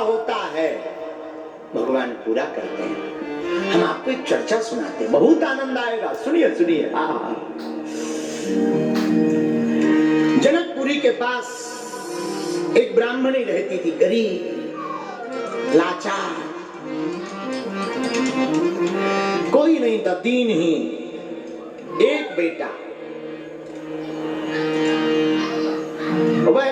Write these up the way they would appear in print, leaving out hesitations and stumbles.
होता है भगवान पूरा करते हैं। हम आपको एक चर्चा सुनाते हैं, बहुत आनंद आएगा, सुनिए सुनिए। जनकपुरी के पास एक ब्राह्मणी रहती थी, गरीब लाचार, कोई नहीं था, दीनहीन, एक बेटा। वह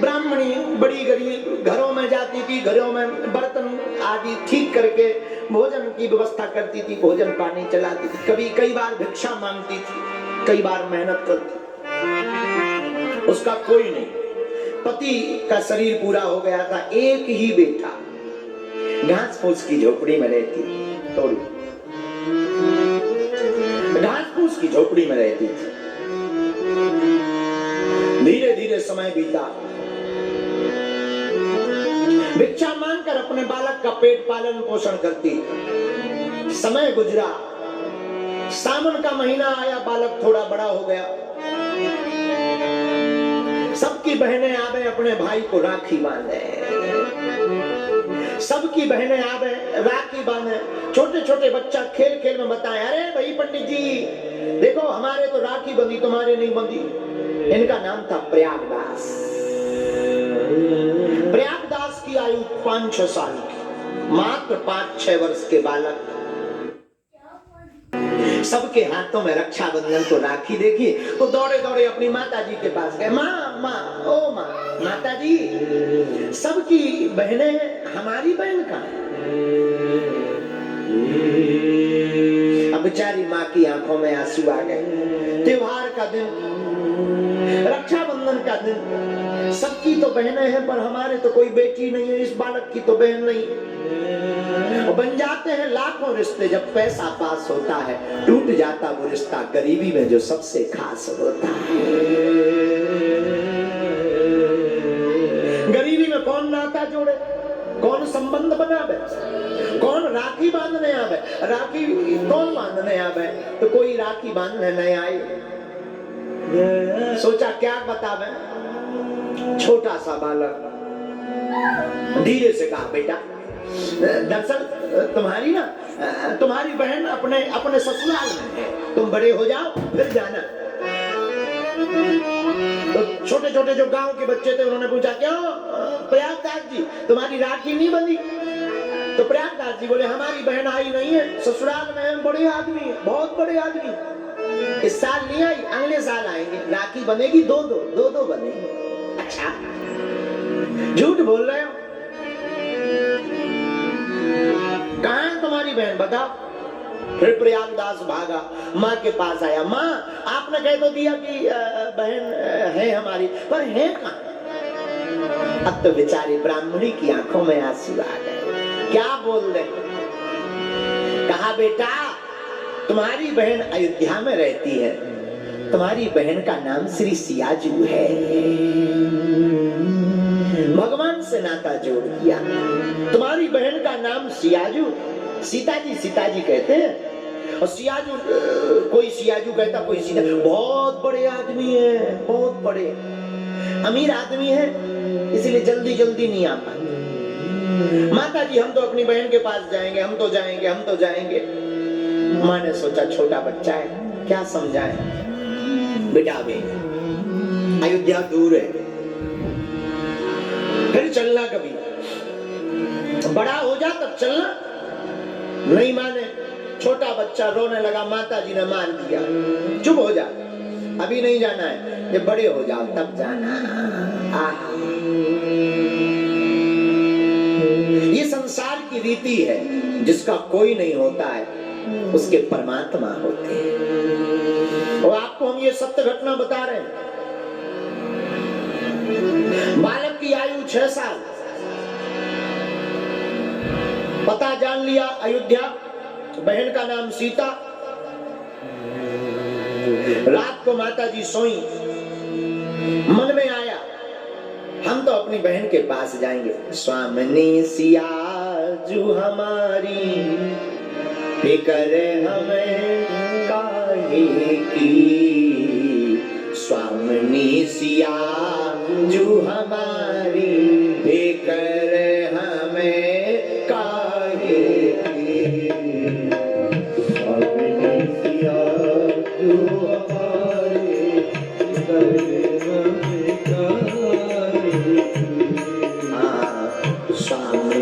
ब्राह्मणी बड़ी गरीब, घरों में जाती थी, घरों में बर्तन आदि ठीक करके भोजन की व्यवस्था करती थी, भोजन पानी चलाती थी, कई बार भिक्षा मांगती थी, कई बार मेहनत करती। उसका कोई नहीं, पति का शरीर पूरा हो गया था, एक ही बेटा, घास फूस की झोपड़ी में रहती, थोड़ी घास फूस की झोपड़ी में रहती थी। धीरे धीरे समय बीता, भिक्षा मांगकर अपने बालक का पेट पालन पोषण करती। समय गुजरा, सावन का महीना आया, बालक थोड़ा बड़ा हो गया। सबकी बहनें आवे अपने भाई को राखी बांधे, सबकी बहनें आवे राखी बांधे। छोटे छोटे बच्चा खेल खेल में बताए, अरे भाई पंडित जी देखो, हमारे तो राखी बंधी, तुम्हारे नहीं बंधी। इनका नाम था प्रयागदास। प्रयागदास की आयु 5-6 साल की, मात्र 5-6 वर्ष के बालक। सबके हाथों में रक्षाबंधन को राखी देखी तो दौड़े दौड़े अपनी माता जी के पास गए। माँ माँ, ओ माँ, माता जी सबकी बहनें हैं, हमारी बहन कहाँ है? अब बेचारी माँ की आंखों में आंसू आ गए। त्योहार का दिन, रक्षाबंधन का दिन, सबकी तो बहनें हैं पर हमारे तो कोई बेटी नहीं है, इस बालक की तो बहन नहीं। बन जाते हैं लाखों रिश्ते, जब पैसा पास होता है टूट जाता वो रिश्ता गरीबी में जो सबसे खास होता है। गरीबी में कौन नाता जोड़े, कौन संबंध बनावे, कौन राखी बांधने आवे? राखी कौन बांधने आवे? तो कोई राखी बांधने नहीं आई। सोचा क्या बतावे? छोटा सा बालक धीरे से कहा, बेटा दरअसल तुम्हारी बहन अपने ससुराल में है, तुम बड़े हो जाओ फिर जाना। तो छोटे छोटे जो गांव के बच्चे थे उन्होंने पूछा, क्यों प्रयागदास जी तुम्हारी राखी नहीं बंधी? तो प्रयागदास जी बोले, हमारी बहन आई नहीं है, ससुराल में है, बड़े आदमी है, बहुत बड़े आदमी, इस साल नहीं आई, अगले साल आएंगे, राखी बनेगी, दो बनेगी। अच्छा, झूठ बोल रहे हो, कहाँ है तुम्हारी बहन, बताओ। फिर प्रयागदास भागा, माँ के पास आया। माँ, आपने कह तो दिया कि बहन है हमारी, पर है कहाँ? अब तो बेचारी ब्राह्मणी की आंखों में आंसू आ गए। क्या बोल रहे? कहा, बेटा तुम्हारी बहन अयोध्या में रहती है, तुम्हारी बहन का नाम श्री सियाजू है। भगवान से नाता जोड़ दिया। तुम्हारी बहन का नाम सियाजू, सीताजी कहते हैं। और सियाजू, कोई सियाजू कहता, कोई सीता। बहुत बड़े आदमी है, बहुत बड़े अमीर आदमी है, इसलिए जल्दी जल्दी नहीं आ पाते। माता जी हम तो अपनी बहन के पास जाएंगे, हम तो जाएंगे। माँ ने सोचा छोटा बच्चा है, क्या समझाए, बेटा बेटा अयोध्या दूर है, फिर चलना, कभी बड़ा हो जा तब चलना। नहीं माने, छोटा बच्चा रोने लगा, माता जी ने मार दिया, चुप हो जा, अभी नहीं जाना है, जब बड़े हो जाओ तब जाना। ये संसार की रीति है, जिसका कोई नहीं होता है उसके परमात्मा होते हैं। और आपको हम ये सत्य घटना बता रहे हैं। बालक की आयु 6 साल, पता जान लिया अयोध्या, बहन का नाम सीता। रात को माता जी सोई, मन में आया हम तो अपनी बहन के पास जाएंगे। स्वामिनी सियाजू हमारी, फिक्र हमें काहे की। स्वामिनी सियाजू हमारी, फिक्र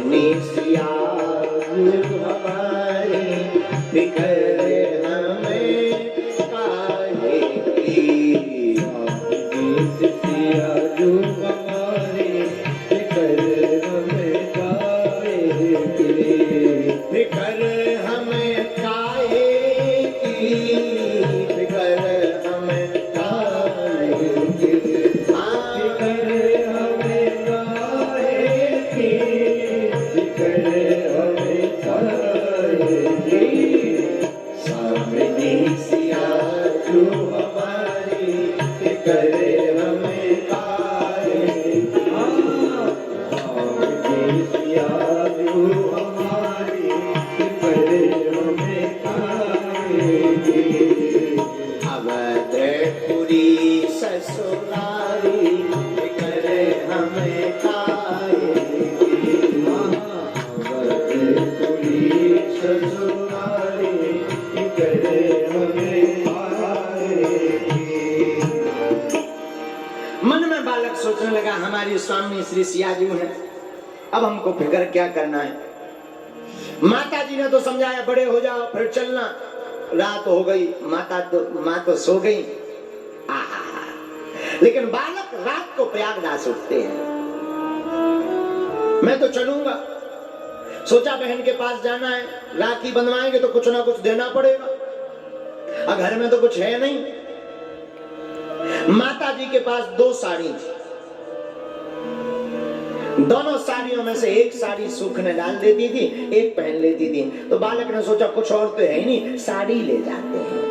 सामने सियाजू हमारी फिकर हमें काहे की। सियाजू हमारी फिकर हमें काहे की। फिकर हमें काहे की, फिकर हमें काहे की। फिकर हमें काहे की, फिकर हमें काहे की। सामने सियाजू हमारी फिकर हमें काहे की। सियाजू हमारी फिकर हमें काहे की। अवधपुरी ससुरारी फिकर हमें काहे की। अवधपुरी ससुरारी फिकर हमें काहे की। मन में बालक सोचने लगा हमारी स्वामी श्री सियाजू है, अब हमको फिक्र क्या करना है। माता जी ने तो समझाया बड़े हो जाओ फिर चलना। रात हो गई, माँ तो सो गई। आहा, लेकिन बालक रात को प्रयागराज उठते हैं। मैं तो चलूंगा, सोचा बहन के पास जाना है, राखी बंधवाएंगे तो कुछ ना कुछ देना पड़ेगा। अब घर में तो कुछ है नहीं। माता जी के पास 2 साड़ी थी, दोनों साड़ियों में से एक साड़ी सूखने डाल देती थी, एक पहन लेती थी। तो बालक ने सोचा कुछ और तो है ही नहीं, साड़ी ले जाते हैं।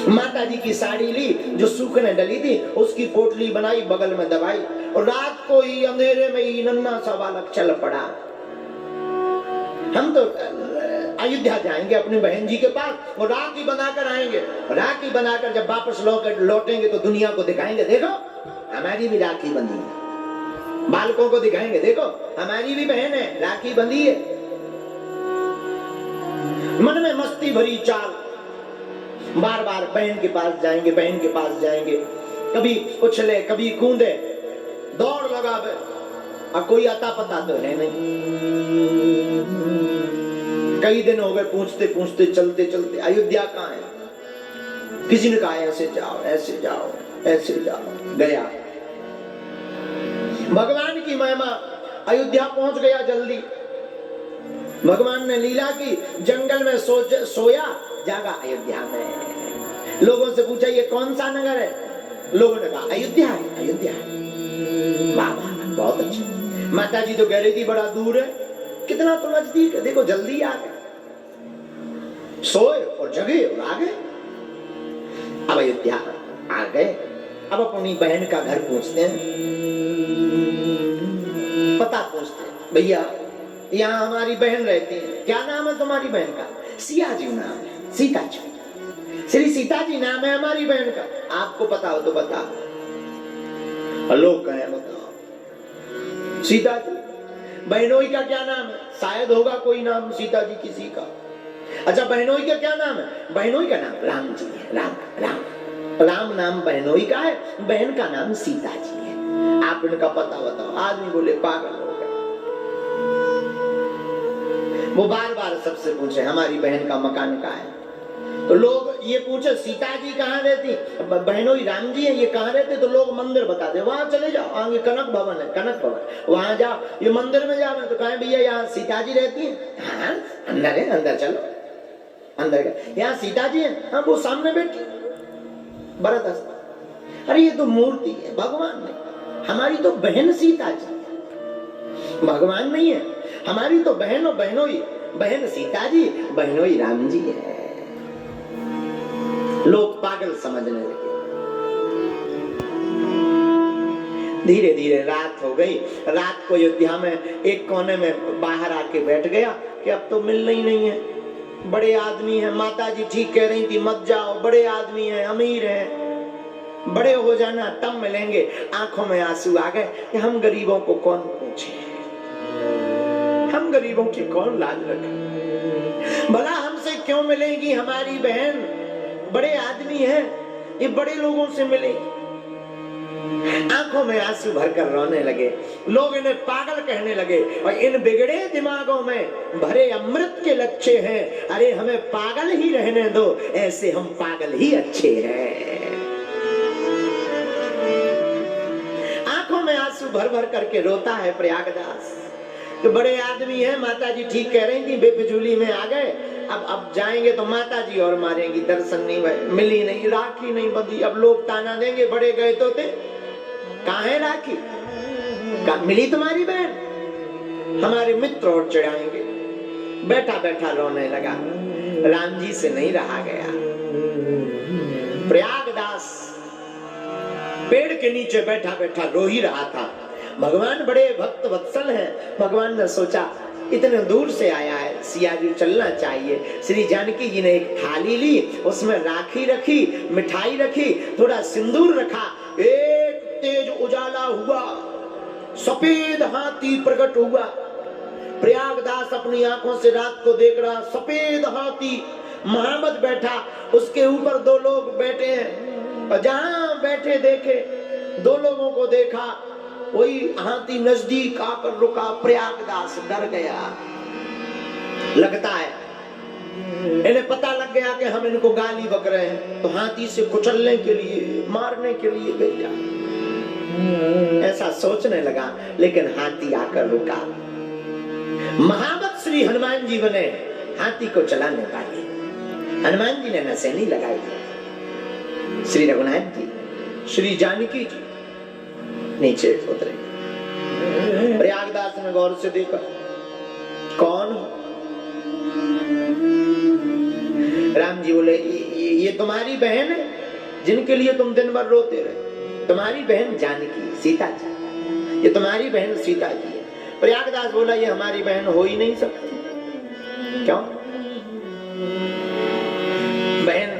माता जी की साड़ी ली जो सूखने डली थी, उसकी पोटली बनाई, बगल में दबाई, और रात को ही अंधेरे में ही नन्हा सा बालक चल पड़ा। हम तो अयोध्या जाएंगे अपनी बहन जी के पास और राखी बनाकर आएंगे। राखी बनाकर जब वापस लौटेंगे तो दुनिया को दिखाएंगे, देखो हमारी भी राखी बंधी है। बालकों को दिखाएंगे, देखो हमारी भी बहन है, राखी बंधी है। मन में मस्ती भरी चाल, बार बार बहन के पास जाएंगे, बहन के पास जाएंगे। कभी उछले कभी कूदे, दौड़ लगावे, अब कोई आता पता तो है नहीं। कई दिन हो गए पूछते पूछते, चलते चलते, अयोध्या कहाँ है। किसी ने कहा ऐसे जाओ, ऐसे जाओ, ऐसे जाओ। गया, भगवान की महिमा, अयोध्या पहुंच गया जल्दी। भगवान ने लीला की, जंगल में सोया, जागा अयोध्या में। लोगों से पूछा ये कौन सा नगर है, लोगों ने कहा अयोध्या है, अयोध्या है। वाह वाह, बहुत अच्छा। माता जी तो कह रही थी बड़ा दूर है, कितना तो नजदीक है, देखो जल्दी आ गए। सोए और जगे और आ गए। अब अयोध्या आ गए, अब अपनी बहन का घर पूछते हैं, पता पूछते हैं, भैया यहाँ हमारी बहन रहती है, क्या नाम है तुम्हारी बहन का। सियाजू नाम है, सीता जी, श्री सीता जी नाम है हमारी बहन का, आपको पता हो तो बताओ। लोग कहें बताओ। सीता जी, बहनोई का क्या नाम है, शायद होगा कोई नाम सीता जी किसी का। अच्छा बहनोई का क्या नाम है, बहनोई का नाम राम जी है, राम राम राम नाम बहनोई का है, बहन का नाम सीता जी है, आप इनका पता बताओ। आदमी बोले पागल हो गए। वो बार बार सबसे पूछे हमारी बहन का मकान कहाँ है। तो लोग ये पूछे सीता जी कहाँ रहती, बहनोई राम जी है, ये कहाँ रहते, तो लोग मंदिर बताते, वहां चले जाओ, आगे कनक भवन है, कनक भवन, वहां जाओ, ये मंदिर में जाओ। तो कहें भैया यहाँ सीता जी रहती है, हाँ अंदर है, अंदर चलो, अंदर का यहाँ सीता जी है, हाँ वो सामने बैठी भरत हस्ता। अरे ये तो मूर्ति है, भगवान नहीं, हमारी तो बहन सीता जी, भगवान नहीं है, हमारी तो बहन और बहनोई, बहन सीता जी, बहनोई राम जी है। लोग पागल समझने लगे। धीरे धीरे रात हो गई। रात को अयोध्या में एक कोने में बाहर आके बैठ गया कि अब तो मिलना ही नहीं है, बड़े आदमी हैं। माता जी ठीक कह रही थी मत जाओ, बड़े आदमी हैं, अमीर हैं, बड़े हो जाना तब मिलेंगे। आंखों में आंसू आ गए कि हम गरीबों को कौन पूछे, हम गरीबों की कौन लाज रखे, भला हमसे क्यों मिलेगी हमारी बहन, बड़े आदमी हैं, ये बड़े लोगों से मिलेगी। आंखों में आंसू भरकर रोने लगे। लोग इन्हें पागल कहने लगे और इन बिगड़े दिमागों में भरे अमृत के लच्छे हैं। अरे हमें पागल ही रहने दो, ऐसे हम पागल ही अच्छे हैं। आंखों में आंसू भर भर करके रोता है प्रयागदास। तो बड़े आदमी हैं, माता जी ठीक कह रही थी, बेफिजूली में आ गए। अब जाएंगे तो माता जी और मारेंगी, दर्शन नहीं हुए, मिली नहीं, राखी नहीं बंधी। अब लोग ताना देंगे, बड़े गए तो थे, कहाँ है राखी, मिली तुम्हारी बहन, हमारे मित्र और चिढ़ाएंगे। बैठा बैठा रोने लगा, राम जी से नहीं रहा गया। प्रयागदास पेड़ के नीचे बैठा बैठा रो ही रहा था। भगवान बड़े भक्त वत्सल हैं। भगवान ने सोचा इतने दूर से आया है, सियाजी चलना चाहिए। श्री जानकी जी ने एक थाली ली, उसमें राखी रखी, मिठाई रखी, थोड़ा सिंदूर रखा। एक तेज उजाला हुआ, सफेद हाथी प्रकट हुआ। प्रयागदास अपनी आंखों से रात को देख रहा, सफेद हाथी महामद बैठा, उसके ऊपर दो लोग बैठे हैं। और जहां बैठे देखे, दो लोगों को देखा, वही हाथी नजदीक आकर रुका। प्रयागदास डर गया। लगता है इन्हें पता लग गया कि हम इनको गाली बक रहे हैं, तो हाथी से कुचलने के लिए, मारने के लिए भेजा। ऐसा सोचने लगा, लेकिन हाथी आकर रुका। महावत श्री हनुमान जी बने हाथी को चलाने वाले। हनुमान जी ने नसें नहीं लगाई। श्री रघुनाथ जी, श्री जानकी जी नीचे उतरे। प्रयागदास ने गौर से देखा, कौन हो? राम जी बोले, ये तुम्हारी बहन है जिनके लिए तुम दिन भर रोते रहे। तुम्हारी बहन जानकी, सीता जी, ये तुम्हारी बहन सीता जी है। प्रयागदास बोला, ये हमारी बहन हो ही नहीं सकती। क्यों? बहन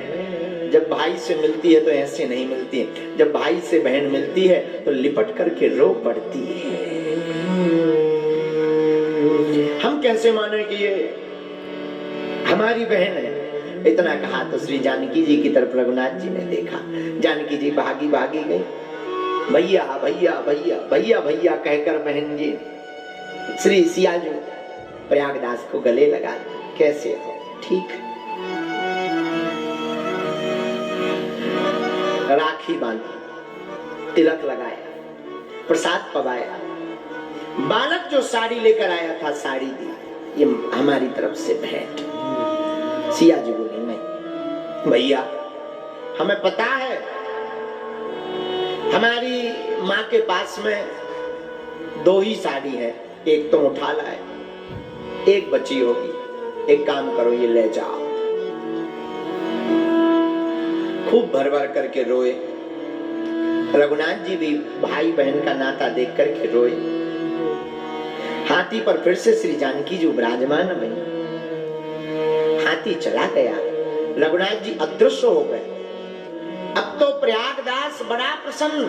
जब भाई से मिलती है तो ऐसे नहीं मिलती है, जब भाई से बहन मिलती है तो लिपट करके रो पड़ती है। हम कैसे माने कि ये हमारी बहन है? इतना कहा तो श्री जानकी जी की तरफ रघुनाथ जी ने देखा। जानकी जी भागी भागी गई। भैया भैया भैया भैया भैया कहकर बहन जी श्री सियाजू प्रयागदास को गले लगा। कैसे हो? ठीक। राखी बांधी, तिलक लगाया, प्रसाद पवाया। बालक जो साड़ी लेकर आया था, साड़ी दी, ये हमारी तरफ से भेंट। सिया जी बोली, नहीं भैया, हमें पता है हमारी माँ के पास में दो ही साड़ी है, एक तुम उठा लाए, एक बची होगी। एक काम करो, ये ले जाओ। खूब भर भर करके रोए। रघुनाथ जी भी भाई बहन का नाता देख करके रोए। हाथी पर फिर से श्री जानकी जी विराजमान बनी। हाथी चला गया, रघुनाथ जी अदृश्य हो गए। अब तो प्रयागदास बड़ा प्रसन्न।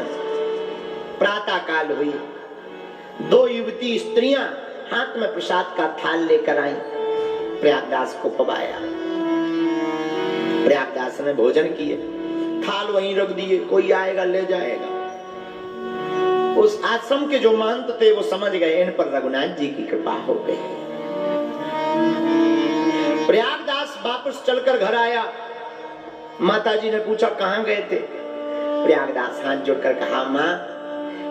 प्रातः काल हुई, दो युवती स्त्रियां हाथ में प्रसाद का थाल लेकर आई। प्रयागदास को पवाया। प्रयागदास ने भोजन किए, थाल वहीं रख दिए, कोई आएगा ले जाएगा। उस आश्रम के जो महंत थे वो समझ गए इन पर रघुनाथ जी की कृपा हो गई। प्रयागदास वापस चलकर घर आया। माता जी ने पूछा, कहां गए थे? प्रयागदास हाथ जोड़कर कहा, माँ,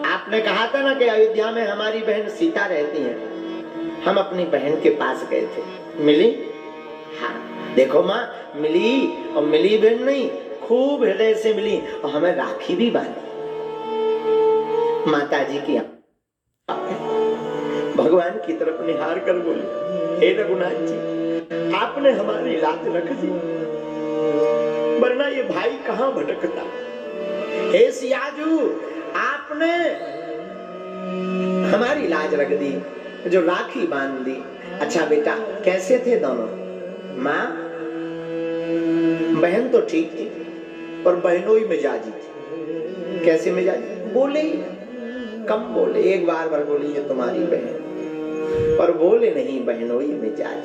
आपने कहा था ना कि अयोध्या में हमारी बहन सीता रहती है। हम अपनी बहन के पास गए थे, मिली? हाँ, देखो माँ, मिली, और मिली बहन नहीं, खूब हृदय से मिली, और हमें राखी भी बांधी। माता जी की भगवान की तरफ निहार कर बोली, हे रघुनाथ जी, आपने हमारी लाज रख दी, वरना ये भाई कहां भटकता। हे सियाजू, आपने हमारी लाज रख दी, जो राखी बांध दी। अच्छा बेटा, कैसे थे दोनों? माँ, बहन तो ठीक थी, पर बहनोई मिजाजी थी। कैसे मिजाजी? बोले कम बोले, एक बार बार बोली ये तुम्हारी बहन, पर बोले नहीं बहनोई मिजाज।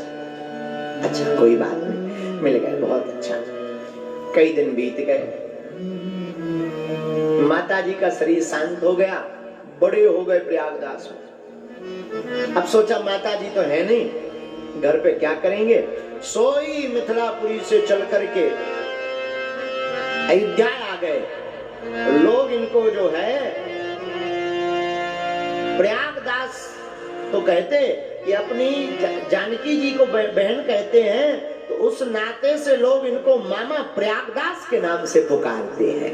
अच्छा कोई बात नहीं, मिल गए, बहुत अच्छा। कई दिन बीत गए। माता जी का शरीर शांत हो गया, बड़े हो गए प्रयागदास में। अब सोचा माता जी तो है नहीं, घर पे क्या करेंगे, सोई मिथिलापुरी से चल करके अयोध्या आ गए। लोग इनको जो है प्रयागदास तो कहते कि अपनी जानकी जी को बहन कहते हैं, तो उस नाते से लोग इनको मामा प्रयागदास के नाम से पुकारते हैं।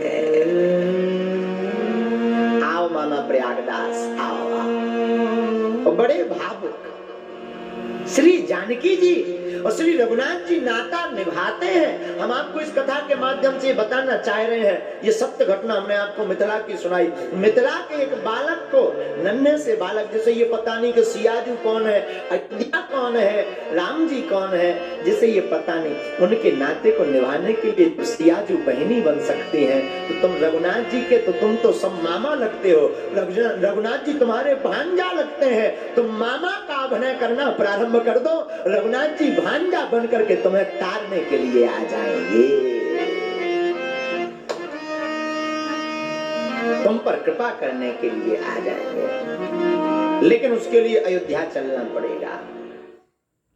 आओ मामा प्रयागदास, आओ आओ। और बड़े भावुक श्री जानकी जी और श्री रघुनाथ जी नाता निभाते हैं। हम आपको इस कथा के माध्यम से बताना चाह रहे हैं, ये सत्य घटना हमने आपको मिथिला की सुनाई। मिथिला के एक बालक को, नन्हे से बालक, जैसे ये पता नहीं कि सियाजू कौन है, अयोध्या कौन है, राम जी कौन है, जिसे ये पता नहीं, उनके नाते को निभाने के लिए सियाजू बहनी बन सकती हैं। तो तुम रघुनाथ जी के तो तुम तो सब मामा लगते हो, रघुनाथ जी तुम्हारे भांजा लगते हैं, तुम मामा का अभिनय करना प्रारंभ कर दो, रघुनाथ जी भांजा बन करके तुम्हें तारने के लिए आ जाएंगे, तुम पर कृपा करने के लिए आ जाएंगे। लेकिन उसके लिए अयोध्या चलना पड़ेगा।